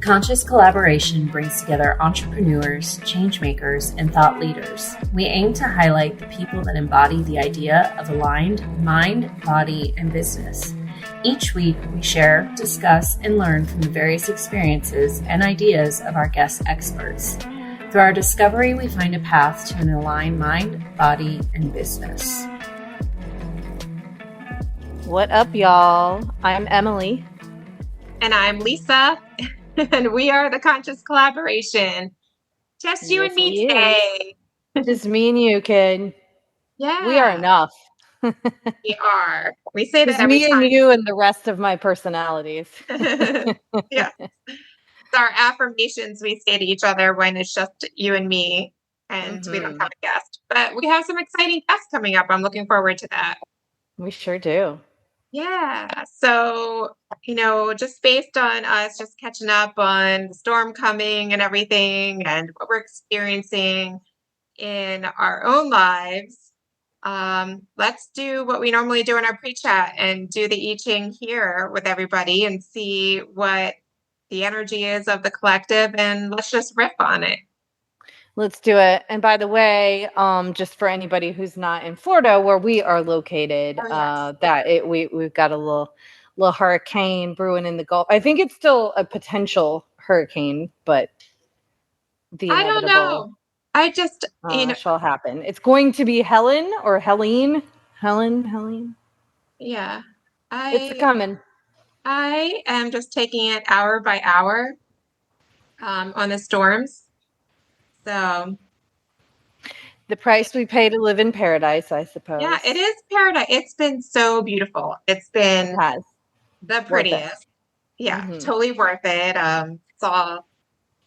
Conscious collaboration brings together entrepreneurs, changemakers, and thought leaders. We aim to highlight the people that embody the idea of aligned mind, body, and business. Each week, we share, discuss, and learn from the various experiences and ideas of our guest experts. Through our discovery, we find a path to an aligned mind, body, and business. What up, y'all? I'm Emily. And I'm Lisa. And we are the Conscious Collaboration. Just you and me today. Just me and you, kid. Yeah. We are enough. We are. We say that every time. Me and you and the rest of my personalities. Yeah. It's our affirmations we say to each other when it's just you and me and we don't have a guest. But we have some exciting guests coming up. I'm looking forward to that. We sure do. Yeah. So, just based on us just catching up on the storm coming and everything and what we're experiencing in our own lives, let's do what we normally do in our pre-chat and do the I Ching here with everybody and see what the energy is of the collective, and let's just riff on it. Let's do it. And by the way, just for anybody who's not in Florida, where we are located, we've got a little hurricane brewing in the Gulf. I think it's still a potential hurricane, but the inevitable. I don't know. I just shall happen. It's going to be Helen or Helene. Helen. Yeah, it's coming. I am just taking it hour by hour on the storms. So the price we pay to live in paradise, I suppose. Yeah, it is paradise. It's been so beautiful. It's been the prettiest. Yeah, totally worth it. Saw, what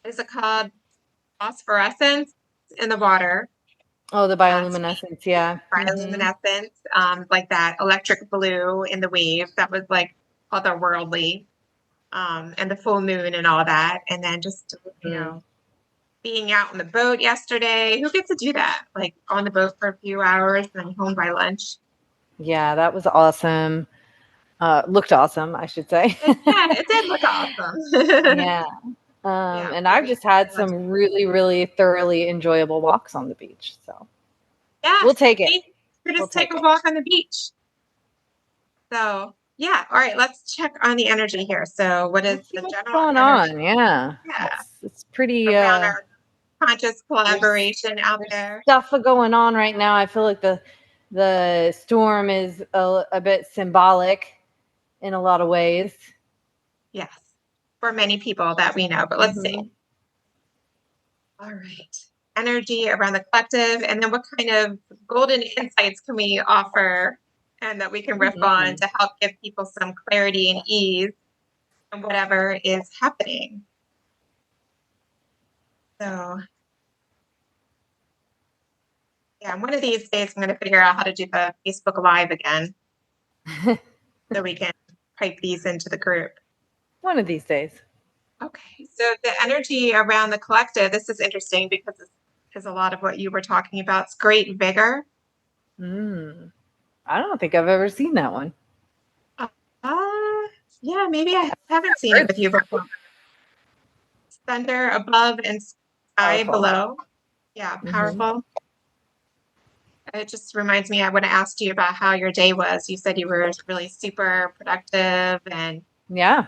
is it called? Phosphorescence in the water. Oh, the bioluminescence, yeah. Bioluminescence, like that electric blue in the wave. That was like otherworldly. And the full moon and all that. And then just, being out on the boat yesterday. Who gets to do that? Like on the boat for a few hours and then home by lunch. Yeah, that was awesome. Looked awesome, I should say. It did look awesome. Yeah. And I've just had some really, really thoroughly enjoyable walks on the beach. So yeah, we'll take it. We'll just take a walk on the beach. So yeah, all right, let's check on the energy here. So what is the general going energy? On? Yeah. It's pretty our conscious collaboration out there. Stuff going on right now. I feel like the storm is a bit symbolic in a lot of ways. Yes, for many people that we know, but let's see. All right. Energy around the collective, and then what kind of golden insights can we offer and that we can riff on to help give people some clarity and ease in whatever is happening. So, yeah, one of these days I'm going to figure out how to do the Facebook Live again so we can pipe these into the group. One of these days. Okay, so the energy around the collective, this is interesting because this is a lot of what you were talking about. It's great vigor. I don't think I've ever seen that one. Yeah, maybe I haven't seen it with you before. Thunder above and sky below. Yeah, powerful. It just reminds me, I would have asked you about how your day was. You said you were really super productive and... Yeah,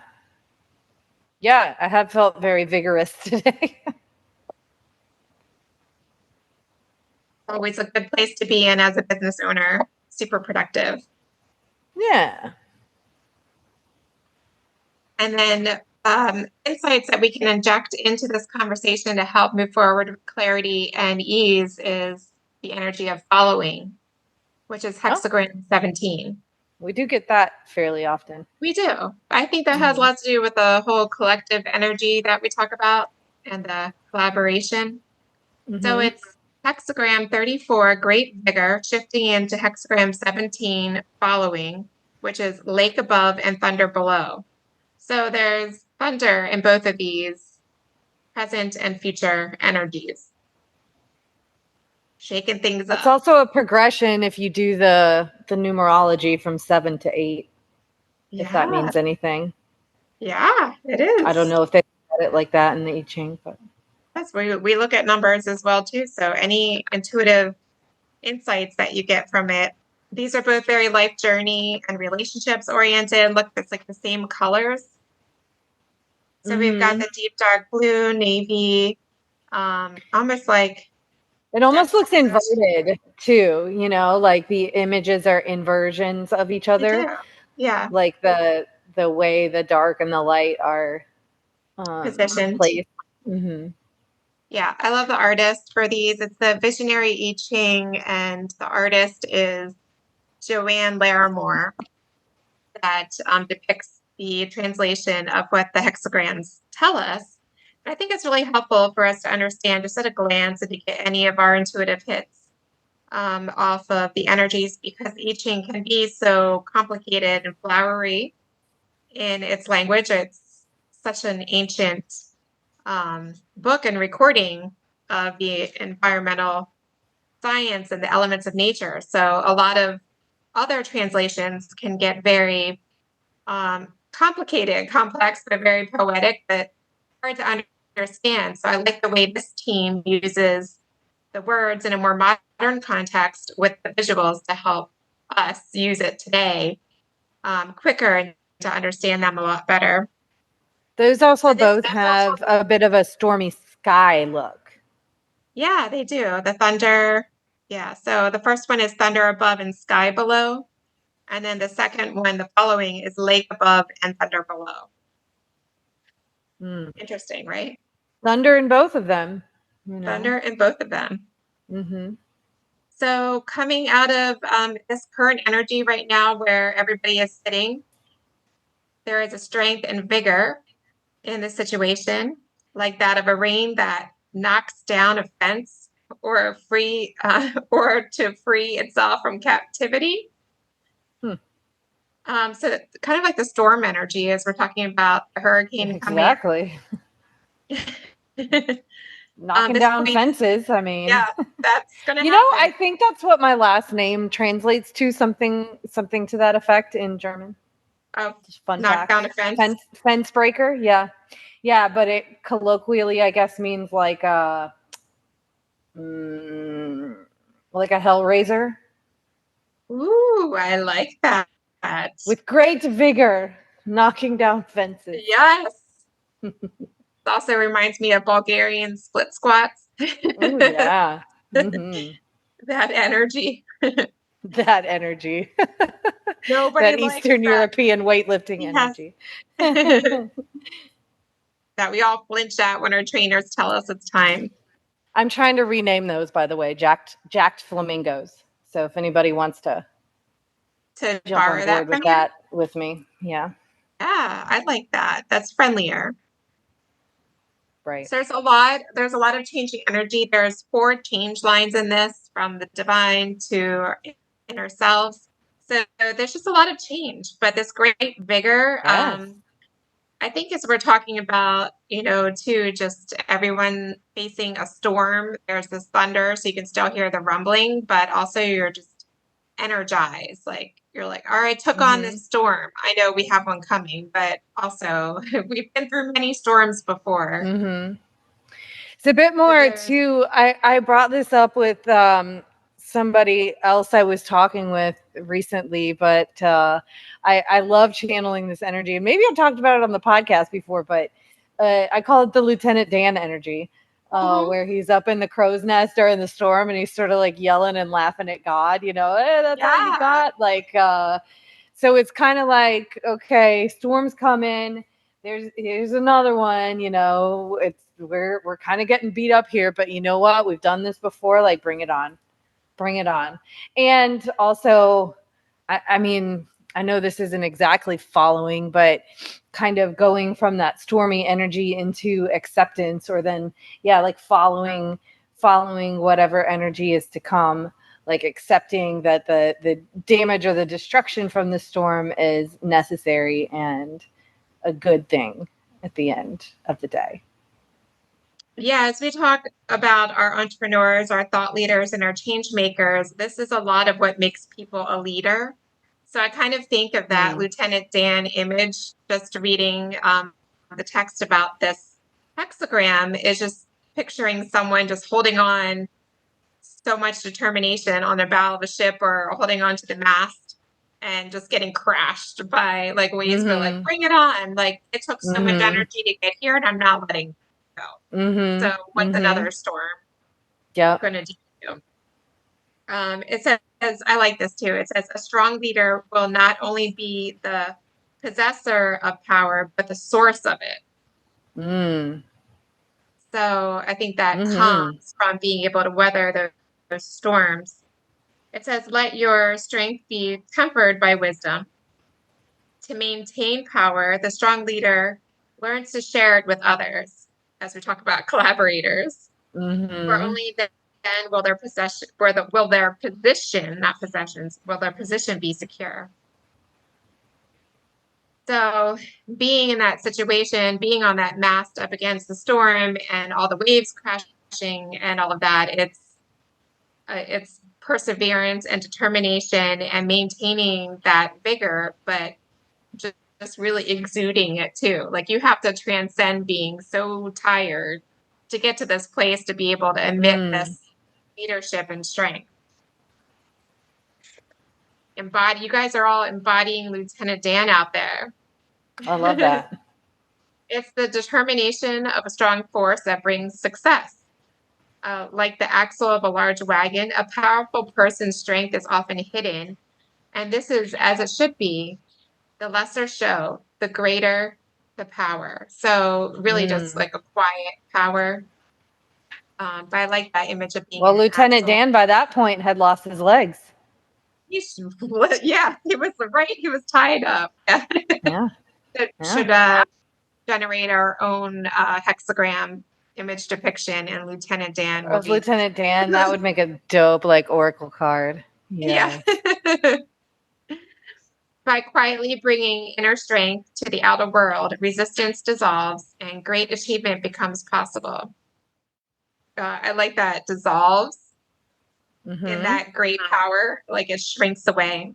I have felt very vigorous today. Always a good place to be in as a business owner. Super productive. Yeah. And then insights that we can inject into this conversation to help move forward with clarity and ease is the energy of following, which is hexagram 17. We do get that fairly often. We do. I think that has lots to do with the whole collective energy that we talk about and the collaboration. So it's hexagram 34, great vigor, shifting into hexagram 17, following, which is lake above and thunder below. So there's thunder in both of these present and future energies. Shaking things up. It's also a progression if you do the numerology from 7 to 8, if that means anything. Yeah, it is. I don't know if they it like that in the I Ching. But Yes, we look at numbers as well too. So any intuitive insights that you get from it. These are both very life journey and relationships oriented. Look, it's like the same colors. So we've got the deep dark blue, navy, almost like it almost looks inverted too, like the images are inversions of each other. Yeah. Like the way the dark and the light are positioned. placed. Mm-hmm. Yeah, I love the artist for these. It's the Visionary I Ching, and the artist is Joanne Larimore, that depicts the translation of what the hexagrams tell us. And I think it's really helpful for us to understand just at a glance and to get any of our intuitive hits off of the energies, because I Ching can be so complicated and flowery in its language. It's such an ancient book and recording of the environmental science and the elements of nature. So a lot of other translations can get very complicated, complex, but very poetic, but hard to understand. So I like the way this team uses the words in a more modern context with the visuals to help us use it today quicker and to understand them a lot better. Those also both have a bit of a stormy sky look. Yeah, they do. The thunder. Yeah. So the first one is thunder above and sky below. And then the second one, the following, is lake above and thunder below. Interesting, right? Thunder in both of them. Thunder in both of them. Mm-hmm. So coming out of this current energy right now where everybody is sitting, there is a strength and vigor in the situation, like that of a rain that knocks down a fence or or to free itself from captivity. So kind of like the storm energy, as we're talking about the hurricane coming. Exactly. Knocking down fences. I mean, yeah, that's gonna happen. I think that's what my last name translates to, something to that effect in German. Oh, just fun knock fact. down a fence. Fence breaker. Yeah, but it colloquially, I guess, means like a hellraiser. Ooh, I like that. With great vigor, knocking down fences. Yes. It also reminds me of Bulgarian split squats. Oh, yeah. Mm-hmm. That energy. That energy. Nobody that Eastern European weightlifting energy. That we all flinch at when our trainers tell us it's time. I'm trying to rename those, by the way, jacked flamingos. So if anybody wants to jump on board with that with me, yeah. Yeah, I like that. That's friendlier. Right. So there's a lot of changing energy. There's 4 change lines in this, from the divine to our inner selves. So there's just a lot of change, but this great vigor. Yes. I think as we're talking about, too, just everyone facing a storm, there's this thunder, so you can still hear the rumbling, but also you're just energized. Like, you're like, all right, took on this storm. I know we have one coming, but also we've been through many storms before. Mm-hmm. It's a bit more too. I brought this up with somebody else I was talking with recently, but I love channeling this energy. And maybe I've talked about it on the podcast before, but I call it the Lieutenant Dan energy, where he's up in the crow's nest during the storm and he's sort of like yelling and laughing at God, that's all you got. Like, so it's kind of like, okay, storms come in. Here's another one, we're kind of getting beat up here, but you know what? We've done this before. Like, bring it on. And also, I mean, I know this isn't exactly following, but kind of going from that stormy energy into acceptance, or then, like following whatever energy is to come, like accepting that the damage or the destruction from the storm is necessary and a good thing at the end of the day. Yeah, as we talk about our entrepreneurs, our thought leaders, and our change makers, this is a lot of what makes people a leader. So I kind of think of that Lieutenant Dan image, just reading the text about this hexagram is just picturing someone just holding on so much determination on the bow of a ship or holding on to the mast and just getting crashed by like waves, but like, bring it on. Like it took so much energy to get here and I'm not letting go. So what's another storm going to do? It says, I like this too. It says a strong leader will not only be the possessor of power, but the source of it. So I think that comes from being able to weather those storms. It says, let your strength be tempered by wisdom. To maintain power, the strong leader learns to share it with others, as we talk about collaborators. For only then will their possession, will their position, not possessions, will their position be secure. So being in that situation, being on that mast up against the storm and all the waves crashing and all of that, it's perseverance and determination and maintaining that vigor, but just really exuding it too. Like you have to transcend being so tired to get to this place to be able to emit this leadership and strength. You guys are all embodying Lieutenant Dan out there. I love that. It's the determination of a strong force that brings success. Like the axle of a large wagon, a powerful person's strength is often hidden. And this is as it should be. The lesser show, the greater the power. So really just like a quiet power. But I like that image of being. Well, Lieutenant Dan by that point had lost his legs. Yeah, he was right. He was tied up. Yeah. Should generate our own hexagram image depiction, and Lieutenant Dan will be Lieutenant Dan. That would make a dope like oracle card. Yeah. By quietly bringing inner strength to the outer world, resistance dissolves and great achievement becomes possible. I like that dissolves in that great power, like it shrinks away.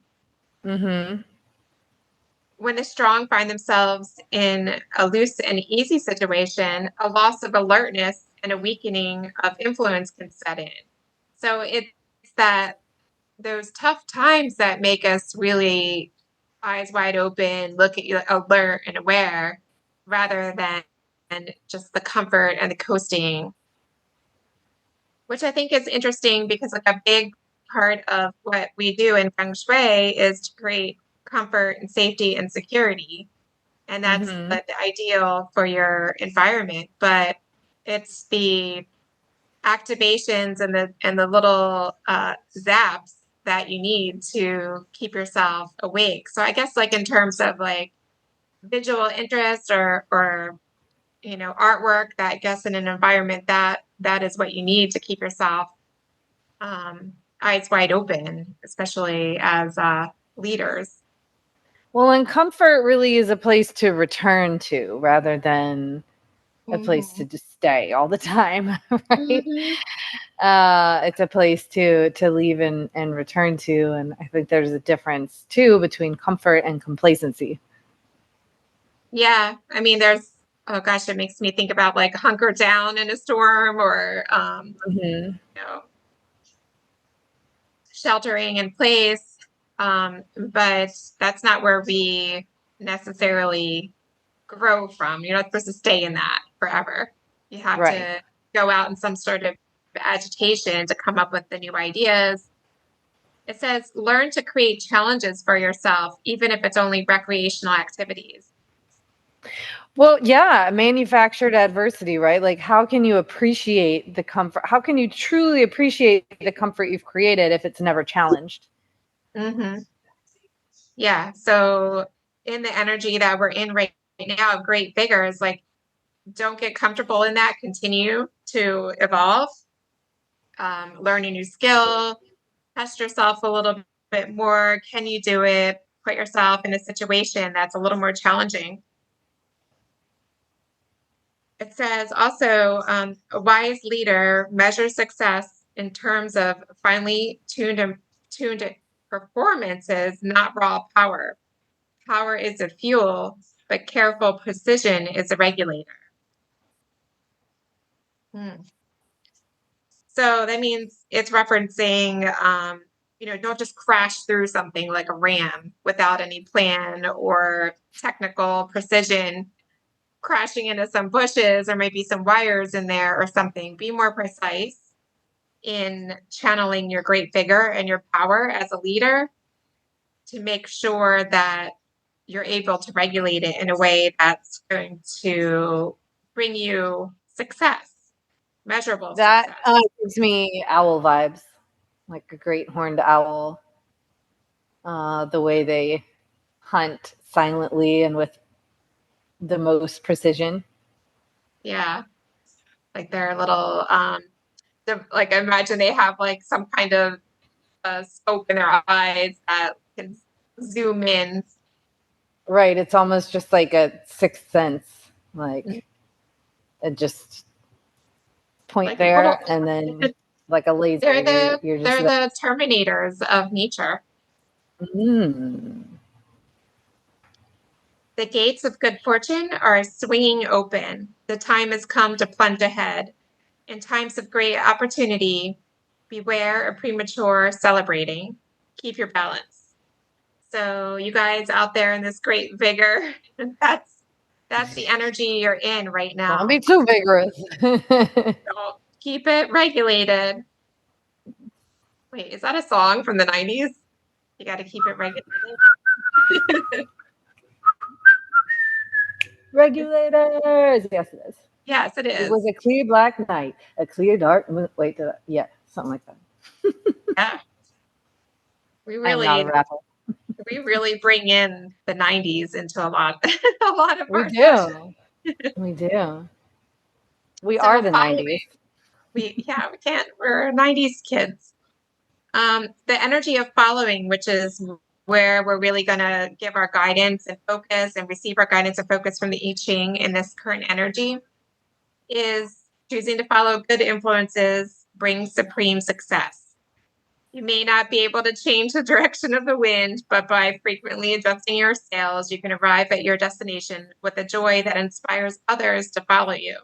When the strong find themselves in a loose and easy situation, a loss of alertness and a weakening of influence can set in. So it's that those tough times that make us really eyes wide open, look at you, alert and aware, rather than just the comfort and the coasting, which I think is interesting because like a big part of what we do in Feng Shui is to create comfort and safety and security. And that's the ideal for your environment. But it's the activations and the little zaps that you need to keep yourself awake. So I guess like in terms of like visual interest or you know artwork, that I guess in an environment that is what you need to keep yourself eyes wide open, especially as leaders. Well, and comfort really is a place to return to rather than a place to just stay all the time, right? It's a place to leave and return to. And I think there's a difference too between comfort and complacency. Yeah. I mean, oh gosh, it makes me think about like hunker down in a storm or, you know, sheltering in place. But that's not where we necessarily grow from. You're not supposed to stay in that forever. You have to go out in some sort of agitation to come up with the new ideas. It says, learn to create challenges for yourself, even if it's only recreational activities. Well, yeah, manufactured adversity, right? Like, how can you appreciate the comfort? How can you truly appreciate the comfort you've created if it's never challenged? Yeah. So in the energy that we're in right now, great vigor is like, don't get comfortable in that. Continue to evolve, learn a new skill, test yourself a little bit more. Can you do it? Put yourself in a situation that's a little more challenging. It says also, a wise leader measures success in terms of finely tuned performances, not raw power. Power is a fuel, but careful precision is a regulator. Hmm. So that means it's referencing, don't just crash through something like a ram without any plan or technical precision, crashing into some bushes or maybe some wires in there or something. Be more precise in channeling your great vigor and your power as a leader to make sure that you're able to regulate it in a way that's going to bring you success, measurable That success. gives me owl vibes, like a great horned owl. The way they hunt silently and with the most precision. Yeah. Like their little, like imagine they have like some kind of scope in their eyes that can zoom in. Right. It's almost just like a sixth sense. Like it just point Like there and then like a laser. You're just they're the terminators of nature. mm. The gates of good fortune are swinging open. The time has come to plunge ahead. In times of great opportunity, beware of premature celebrating. Keep your balance. So you guys out there in this great vigor, that's the energy you're in right now. Don't be too vigorous. So keep it regulated. Wait, is that a song from the 90s? You got to keep it regulated. Regulators. Yes, it is. Yes, it It is. was a clear black night, a clear dark moon. Wait, yeah, something like that. Yeah. We I'm not a really rapper. we really bring in the 90s into a lot of We our sessions. do. We do. We are So the following, 90s. we can't, we're 90s kids. The energy of following, which is where we're really going to give our guidance and focus and receive our guidance and focus from the I Ching in this current energy, is choosing to follow good influences brings supreme success. You may not be able to change the direction of the wind, but by frequently adjusting your sails, you can arrive at your destination with a joy that inspires others to follow you.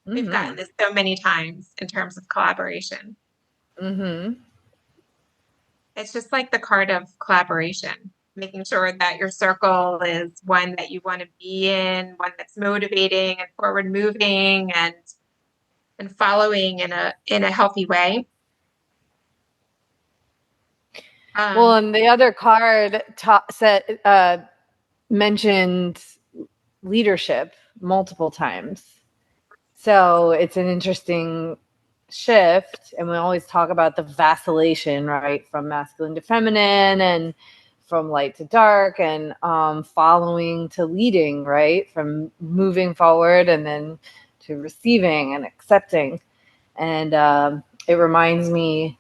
Mm-hmm. We've gotten this so many times in terms of collaboration. Mm-hmm. It's just like the card of collaboration, making sure that your circle is one that you want to be in, one that's motivating and forward moving and following in a healthy way. Well, and the other card mentioned leadership multiple times. So it's an interesting shift. And we always talk about the vacillation, right? From masculine to feminine and from light to dark and following to leading, right? From moving forward and then to receiving and accepting. And it reminds me,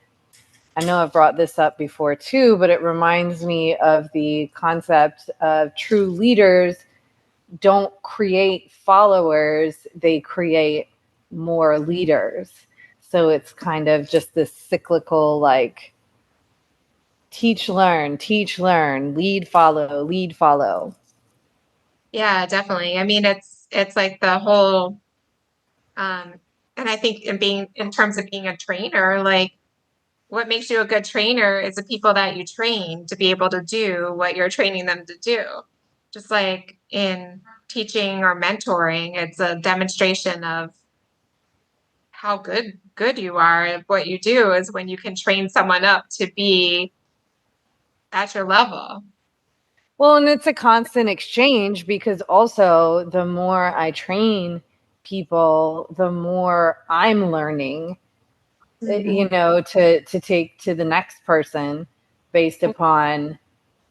I know I've brought this up before too, but it reminds me of the concept of true leaders don't create followers, they create more leaders. So it's kind of just this cyclical, like, teach, learn, lead, follow, lead, follow. Yeah, definitely. I mean, it's like the whole, and I think in terms of being a trainer, like what makes you a good trainer is the people that you train to be able to do what you're training them to do. Just like in teaching or mentoring, it's a demonstration of how good you are at what you do is when you can train someone up to be at your level. Well, and it's a constant exchange because also the more I train people, the more I'm learning, you know, to take to the next person based upon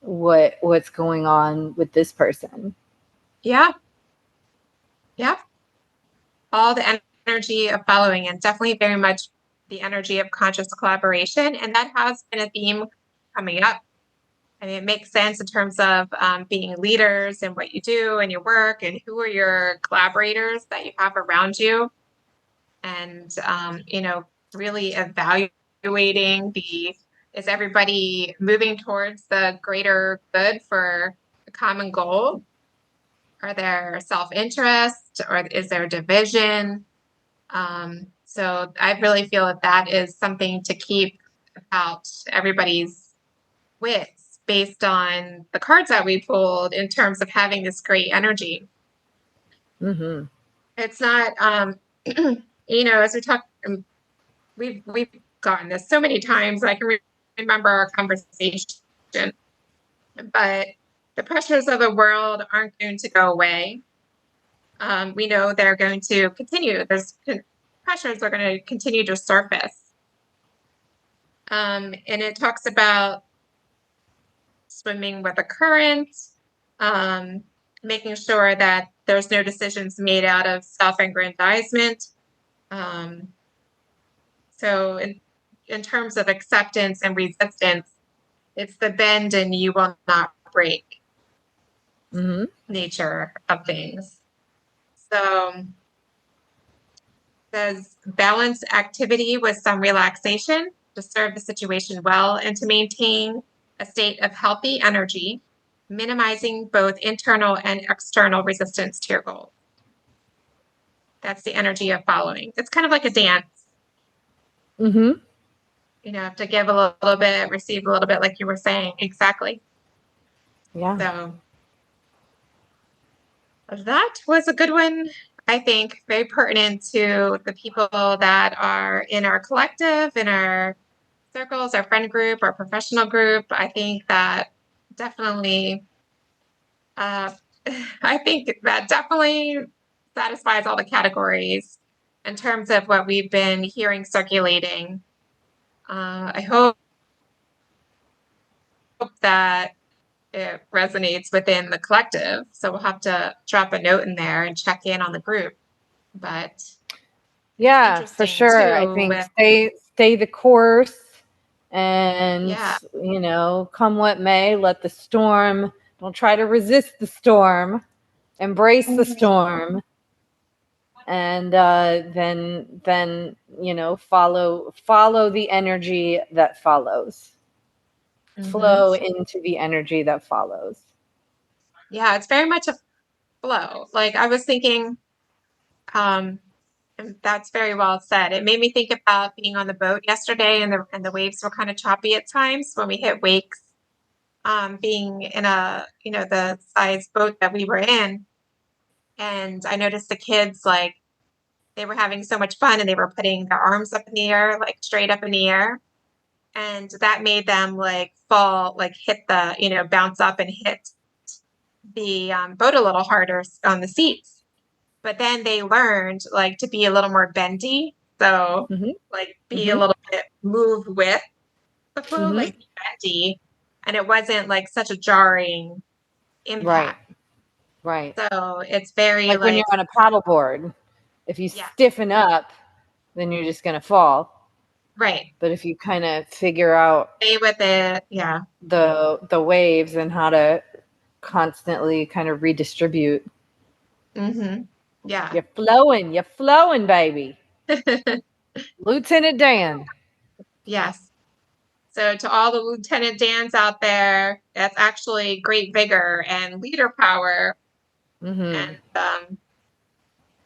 what's going on with this person. Yeah. Yeah. All the energy of following and definitely very much the energy of conscious collaboration. And that has been a theme coming up. I mean, it makes sense in terms of being leaders and what you do and your work and who are your collaborators that you have around you. And, really evaluating is everybody moving towards the greater good for the common goal? Are there self-interest or is there division? So I really feel that that is something to keep about everybody's wits based on the cards that we pulled in terms of having this great energy. Mm-hmm. It's not, as we talk, we've gotten this so many times. I can remember our conversation, but the pressures of the world aren't going to go away. We know they're going to continue. Pressures are going to continue to surface. And it talks about swimming with the current, making sure that there's no decisions made out of self-aggrandizement. So in terms of acceptance and resistance, it's the bend and you will not break nature of things. So says balance activity with some relaxation to serve the situation well and to maintain a state of healthy energy, minimizing both internal and external resistance to your goals. That's the energy of following. It's kind of like a dance. Mm-hmm. Have to give a little bit, receive a little bit, like you were saying. Exactly. Yeah. So that was a good one. I think very pertinent to the people that are in our collective, in our circles, our friend group, our professional group. I think that definitely, satisfies all the categories in terms of what we've been hearing circulating. I hope that it resonates within the collective. So we'll have to drop a note in there and check in on the group. But yeah, for sure. I think stay the course, and come what may, let the storm. Don't try to resist the storm. Embrace the storm, and then follow the energy that follows. Flow into the energy that follows. Yeah, it's very much a flow. Like I was thinking, and that's very well said. It made me think about being on the boat yesterday, and the waves were kind of choppy at times when we hit wakes. Being in the size boat that we were in, and I noticed the kids, like, they were having so much fun and they were putting their arms up in the air, like straight up in the air. And that made them like fall, like hit bounce up and hit the boat a little harder on the seats. But then they learned like to be a little more bendy. So like be a little bit move with the flow, like bendy. And it wasn't like such a jarring impact. Right. So it's very like when you're on a paddleboard. If you stiffen up, then you're just going to fall. Right. But if you kind of figure out stay with it, the waves and how to constantly kind of redistribute. Yeah. You're flowing, baby. Lieutenant Dan. Yes. So to all the Lieutenant Dans out there, that's actually great vigor and leader power. And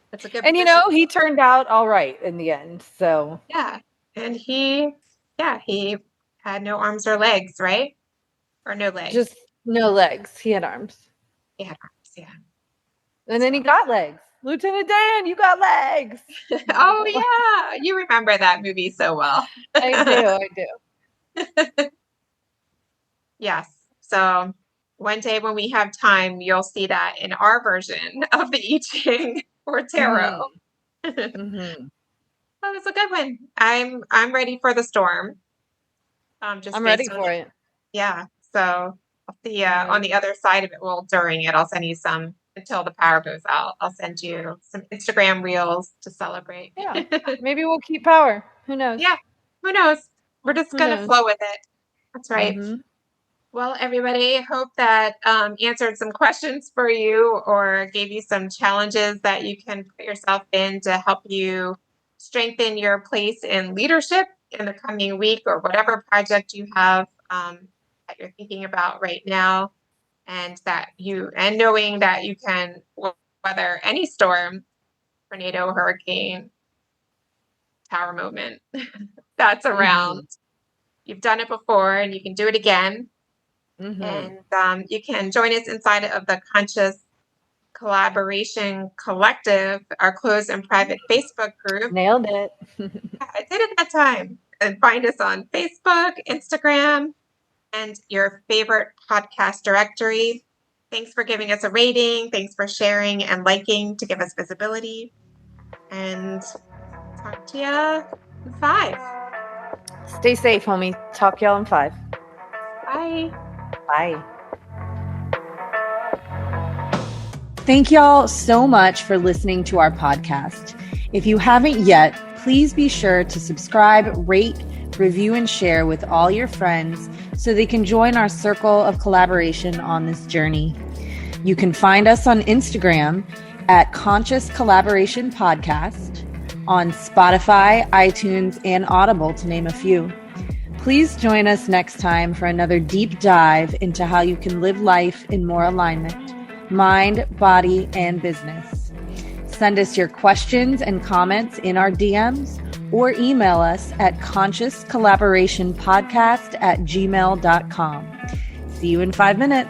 that's a good And he turned out all right in the end. So yeah. And he had no arms or legs, right? Or no legs. Just no legs. He had arms. He had arms, yeah. And then he got legs. Lieutenant Dan, you got legs. Oh yeah. You remember that movie so well. I do. Yes. So one day when we have time, you'll see that in our version of the I Ching or tarot. That was a good one. I'm ready for the storm. I'm ready for it. Yeah. So I'll see on the other side of it. Well, during it, I'll send you some until the power goes out. I'll send you some Instagram reels to celebrate. Yeah. Maybe we'll keep power. Who knows? Yeah. Who knows? We're just going to flow with it. That's right. Well, everybody, hope that answered some questions for you or gave you some challenges that you can put yourself in to help you strengthen your place in leadership in the coming week or whatever project you have that you're thinking about right now. And knowing that you can weather any storm, tornado, hurricane, tower moment that's around. You've done it before and you can do it again. And you can join us inside of the Conscious Collaboration Collective, our closed and private Facebook group. Nailed it. I did it that time. And find us on Facebook, Instagram, and your favorite podcast directory. Thanks for giving us a rating. Thanks for sharing and liking to give us visibility. And talk to you in 5. Stay safe, homie. Talk y'all in 5. Bye. Bye. Thank y'all so much for listening to our podcast. If you haven't yet, please be sure to subscribe, rate, review, and share with all your friends so they can join our circle of collaboration on this journey. You can find us on Instagram at Conscious Collaboration Podcast, on Spotify, iTunes, and Audible, to name a few. Please join us next time for another deep dive into how you can live life in more alignment, mind, body, and business. Send us your questions and comments in our DMs or email us at consciouscollaborationpodcast@gmail.com. See you in 5 minutes.